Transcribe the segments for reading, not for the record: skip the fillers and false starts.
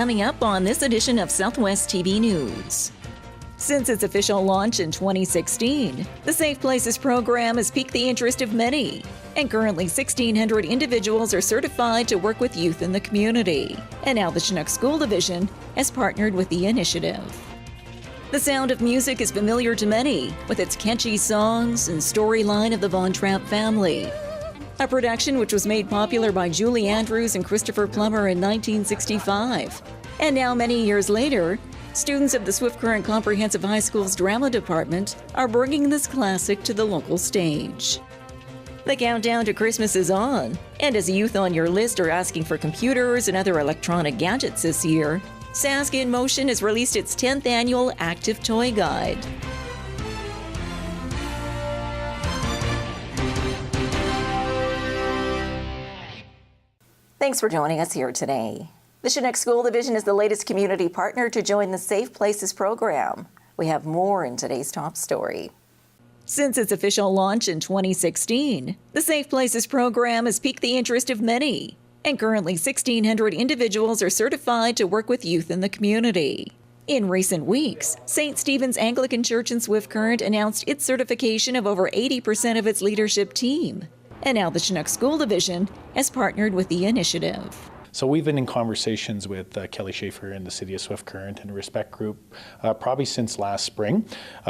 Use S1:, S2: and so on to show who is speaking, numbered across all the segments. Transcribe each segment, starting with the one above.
S1: coming up on this edition of Southwest TV News. Since its official launch in 2016, the Safe Places program has piqued the interest of many, and currently 1,600 individuals are certified to work with youth in the community. And now the Chinook School Division has partnered with the initiative. The sound of music is familiar to many, with its catchy songs and storyline of the Von Trapp family. A production which was made popular by Julie Andrews and Christopher Plummer in 1965. And now, many years later, students of the Swift Current Comprehensive High School's drama department are bringing this classic to the local stage. The countdown to Christmas is on, and as youth on your list are asking for computers and other electronic gadgets this year, Sask in Motion has released its 10th annual Active Toy Guide. Thanks for joining us here today. The Chinook School Division is the latest community partner to join the Safe Places program. We have more in today's top story. Since its official launch in 2016, the Safe Places program has piqued the interest of many, and currently 1,600 individuals are certified to work with youth in the community. In recent weeks, St. Stephen's Anglican Church in Swift Current announced its certification of over 80% of its leadership team. And now the Chinook School Division has partnered with the initiative.
S2: So we've been in conversations with Kelly Schaefer and the City of Swift Current and Respect Group probably since last spring.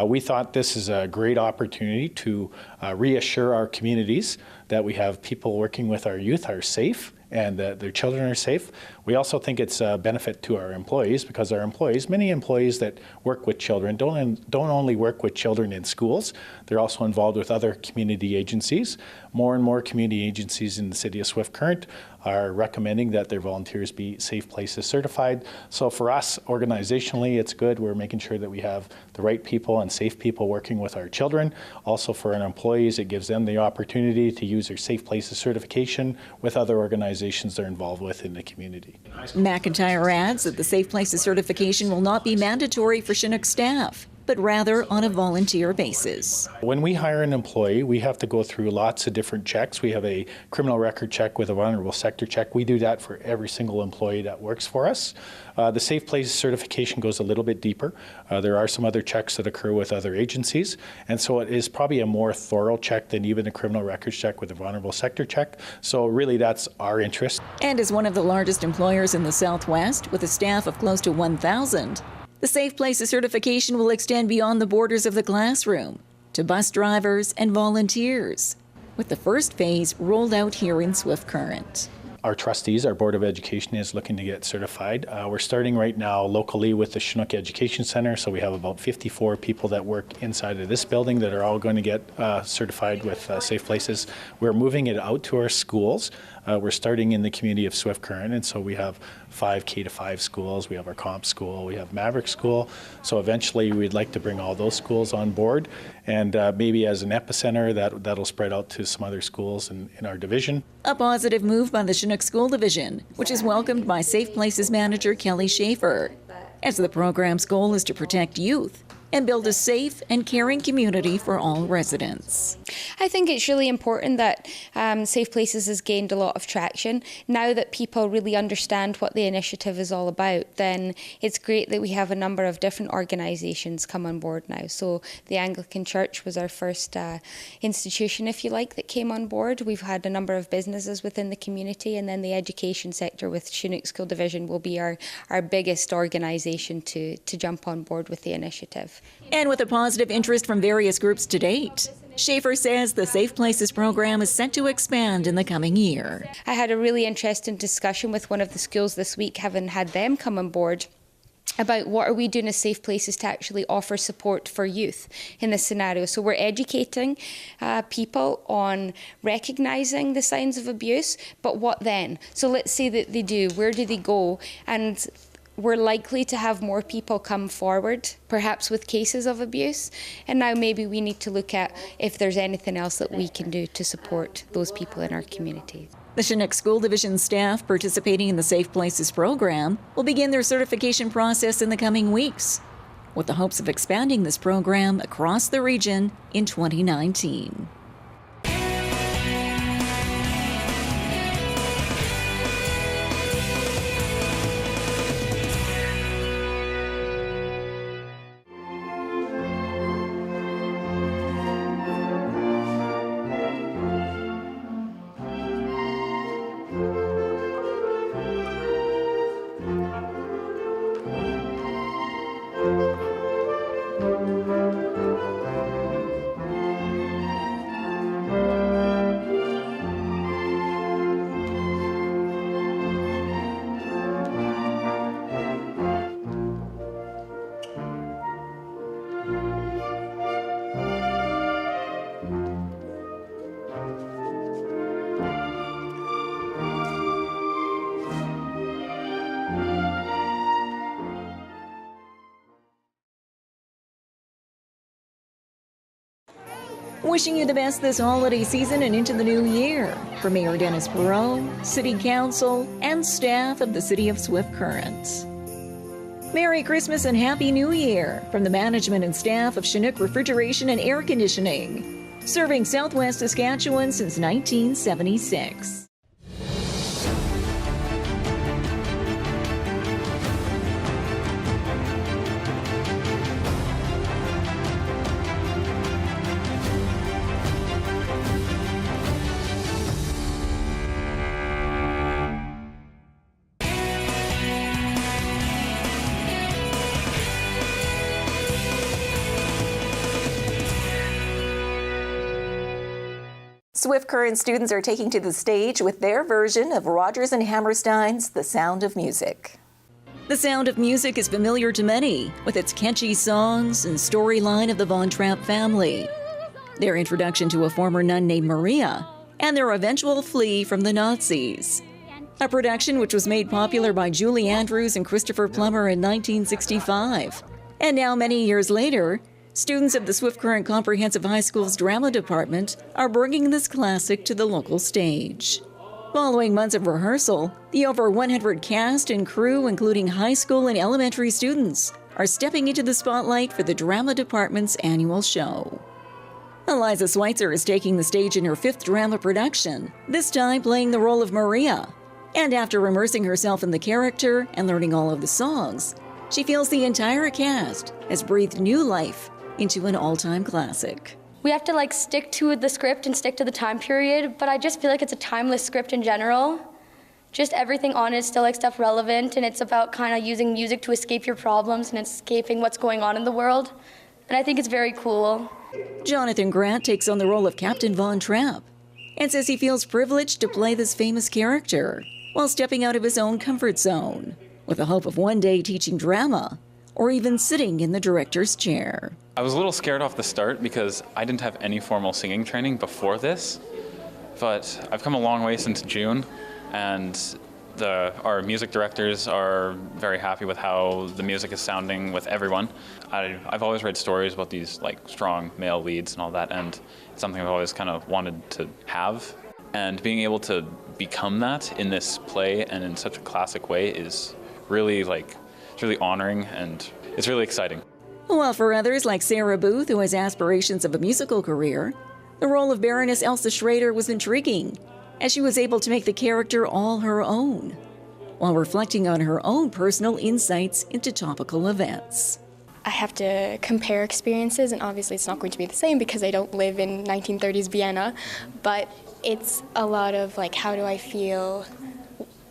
S2: We thought this is a great opportunity to reassure our communities that we have people working with our youth are safe and that their children are safe. We also think it's a benefit to our employees because our employees, many employees that work with children don't only work with children in schools, they're also involved with other community agencies. More and more community agencies in the City of Swift Current are recommending that their volunteers be Safe Places certified. So for us, organizationally, it's good. We're making sure that we have the right people and safe people working with our children. Also for our employees, it gives them the opportunity to use their Safe Places certification with other organizations they're involved with in the community.
S1: McIntyre adds that the Safe Places certification will not be mandatory for Chinook staff, but rather on a volunteer basis.
S2: When we hire an employee, we have to go through lots of different checks. We have a criminal record check with a vulnerable sector check. We do that for every single employee that works for us. The Safe Places certification goes a little bit deeper. There are some other checks that occur with other agencies, and so it is probably a more thorough check than even a criminal records check with a vulnerable sector check. So really that's our interest.
S1: And as one of the largest employers in the Southwest, with a staff of close to 1,000, the Safe Places certification will extend beyond the borders of the classroom to bus drivers and volunteers, with the first phase rolled out here in Swift Current.
S2: Our trustees, our Board of Education is looking to get certified. We're starting right now locally with the Chinook Education Center, so we have about 54 people that work inside of this building that are all going to get certified with Safe Places. We're moving it out to our schools. We're starting in the community of Swift Current, and so we have 5 K-5 schools, we have our comp school, we have Maverick School. So eventually we'd like to bring all those schools on board, and maybe as an epicenter that'll spread out to some other schools in our division.
S1: A positive move by the Chinook School Division, which is welcomed by Safe Places manager Kelly Schaefer, as the program's goal is to protect youth and build a safe and caring community for all residents.
S3: I think it's really important that Safe Places has gained a lot of traction. Now that people really understand what the initiative is all about, then it's great that we have a number of different organisations come on board now. So the Anglican Church was our first institution, if you like, that came on board. We've had a number of businesses within the community, and then the education sector with Chinook School Division will be our biggest organisation to jump on board with the initiative.
S1: And with a positive interest from various groups to date, Schaefer says the Safe Places program is set to expand in the coming year.
S3: I had a really interesting discussion with one of the schools this week, having had them come on board, about what are we doing as Safe Places to actually offer support for youth in this scenario. So we're educating people on recognising the signs of abuse, but what then? So let's say that they do, where do they go? And we're likely to have more people come forward, perhaps with cases of abuse. And now maybe we need to look at if there's anything else that we can do to support those people in our community.
S1: The Chinook School Division staff participating in the Safe Places program will begin their certification process in the coming weeks, with the hopes of expanding this program across the region in 2019. Wishing you the best this holiday season and into the new year. From Mayor Dennis Perot, City Council, and staff of the City of Swift Current. Merry Christmas and Happy New Year from the management and staff of Chinook Refrigeration and Air Conditioning, serving Southwest Saskatchewan since 1976. Swift Current students are taking to the stage with their version of Rodgers and Hammerstein's The Sound of Music. The Sound of Music is familiar to many, with its catchy songs and storyline of the Von Trapp family, their introduction to a former nun named Maria, and their eventual flee from the Nazis. A production which was made popular by Julie Andrews and Christopher Plummer in 1965. And now, many years later, students of the Swift Current Comprehensive High School's drama department are bringing this classic to the local stage. Following months of rehearsal, the over 100 cast and crew, including high school and elementary students, are stepping into the spotlight for the drama department's annual show. Eliza Schweitzer is taking the stage in her 5th drama production, this time playing the role of Maria. And after immersing herself in the character and learning all of the songs, she feels the entire cast has breathed new life into an all-time classic.
S4: We have to stick to the script and stick to the time period, but I just feel like it's a timeless script in general. Just everything on it is still stuff relevant, and it's about kind of using music to escape your problems and escaping what's going on in the world. And I think it's very cool.
S1: Jonathan Grant takes on the role of Captain Von Trapp and says he feels privileged to play this famous character while stepping out of his own comfort zone, with the hope of one day teaching drama or even sitting in the director's chair.
S5: I was a little scared off the start because I didn't have any formal singing training before this, but I've come a long way since June, and our music directors are very happy with how the music is sounding with everyone. I've always read stories about these strong male leads and all that, and it's something I've always kind of wanted to have. And being able to become that in this play and in such a classic way is really it's really honoring, and it's really exciting.
S1: While for others like Sarah Booth, who has aspirations of a musical career, the role of Baroness Elsa Schrader was intriguing, as she was able to make the character all her own, while reflecting on her own personal insights into topical events.
S6: I have to compare experiences, and obviously it's not going to be the same because I don't live in 1930s Vienna, but it's a lot of how do I feel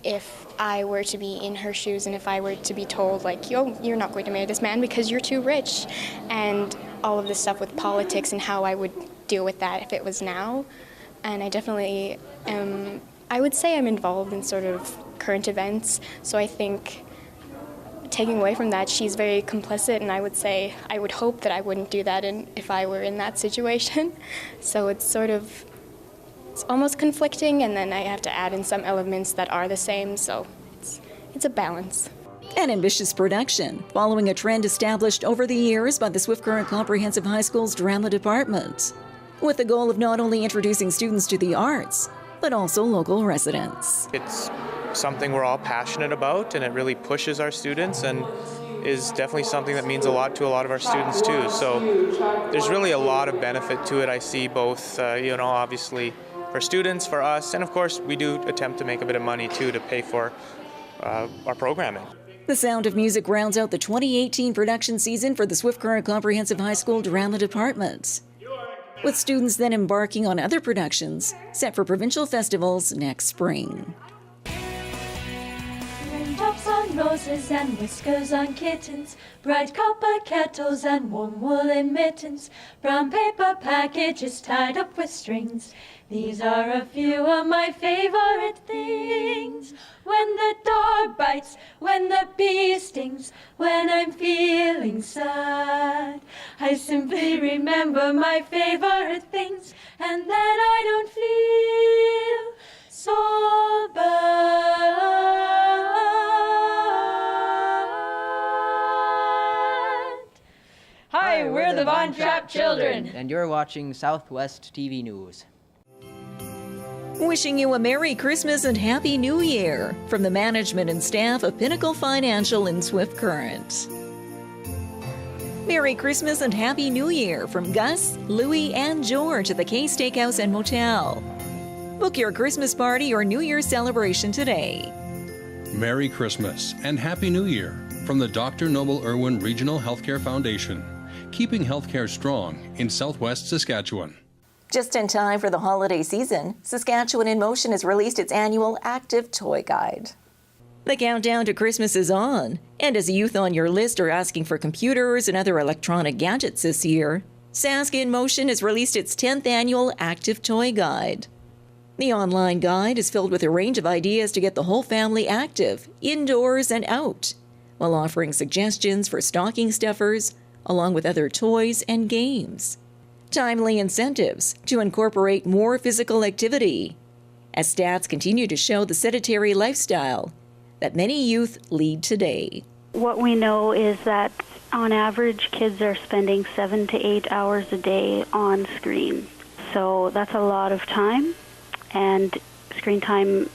S6: if I were to be in her shoes and if I were to be told, yo, you're not going to marry this man because you're too rich, and all of this stuff with politics and how I would deal with that if it was now. And I definitely I would say I'm involved in sort of current events, so I think taking away from that, she's very complicit, and I would hope that I wouldn't do that if I were in that situation. So it's almost conflicting, and then I have to add in some elements that are the same, so it's a balance.
S1: An ambitious production, following a trend established over the years by the Swift Current Comprehensive High School's drama department, with the goal of not only introducing students to the arts, but also local residents.
S7: It's something we're all passionate about, and it really pushes our students and is definitely something that means a lot to a lot of our students too. So there's really a lot of benefit to it. I see both, obviously for students, for us, and of course we do attempt to make a bit of money too to pay for our programming.
S1: The Sound of Music rounds out the 2018 production season for the Swift Current Comprehensive High School drama department, with students then embarking on other productions set for provincial festivals next spring.
S8: Raindrops on roses and whiskers on kittens, bright copper kettles and warm woolen mittens, brown paper packages tied up with strings. These are a few of my favorite things. When the dog bites, when the bee stings, when I'm feeling sad, I simply remember my favorite things, and then I don't feel so bad. Hi, we're the
S9: of untrapped children.
S10: And you're watching Southwest TV News.
S1: Wishing you a Merry Christmas and Happy New Year from the management and staff of Pinnacle Financial in Swift Current. Merry Christmas and Happy New Year from Gus, Louie, and George at the K Steakhouse and Motel. Book your Christmas party or New Year's celebration today.
S11: Merry Christmas and Happy New Year from the Dr. Noble Irwin Regional Healthcare Foundation, keeping healthcare strong in Southwest Saskatchewan.
S1: Just in time for the holiday season, Saskatchewan in Motion has released its annual Active Toy Guide. The countdown to Christmas is on, and as youth on your list are asking for computers and other electronic gadgets this year, Sask in Motion has released its 10th annual Active Toy Guide. The online guide is filled with a range of ideas to get the whole family active, indoors and out, while offering suggestions for stocking stuffers, along with other toys and games. Timely incentives to incorporate more physical activity, as stats continue to show the sedentary lifestyle that many youth lead today.
S12: What we know is that on average, kids are spending 7 to 8 hours a day on screen. So that's a lot of time, and screen time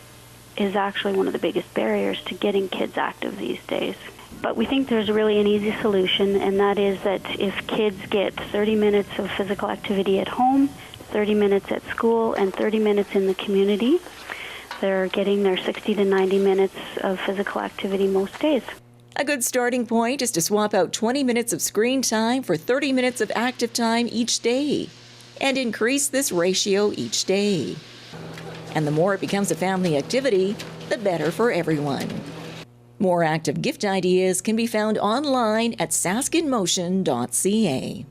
S12: is actually one of the biggest barriers to getting kids active these days. But we think there's really an easy solution, and that is that if kids get 30 minutes of physical activity at home, 30 minutes at school, and 30 minutes in the community, they're getting their 60 to 90 minutes of physical activity most days.
S1: A good starting point is to swap out 20 minutes of screen time for 30 minutes of active time each day, and increase this ratio each day. And the more it becomes a family activity, the better for everyone. More active gift ideas can be found online at saskinmotion.ca.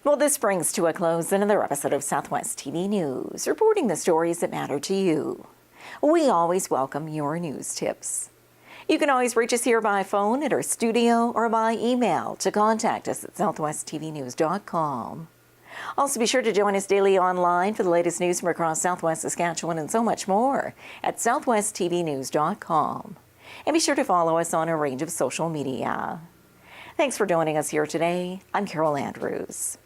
S1: Well, this brings to a close another episode of Southwest TV News, reporting the stories that matter to you. We always welcome your news tips. You can always reach us here by phone at our studio or by email to contact us at southwesttvnews.com. Also, be sure to join us daily online for the latest news from across Southwest Saskatchewan and so much more at southwesttvnews.com. And be sure to follow us on a range of social media. Thanks for joining us here today. I'm Carol Andrews.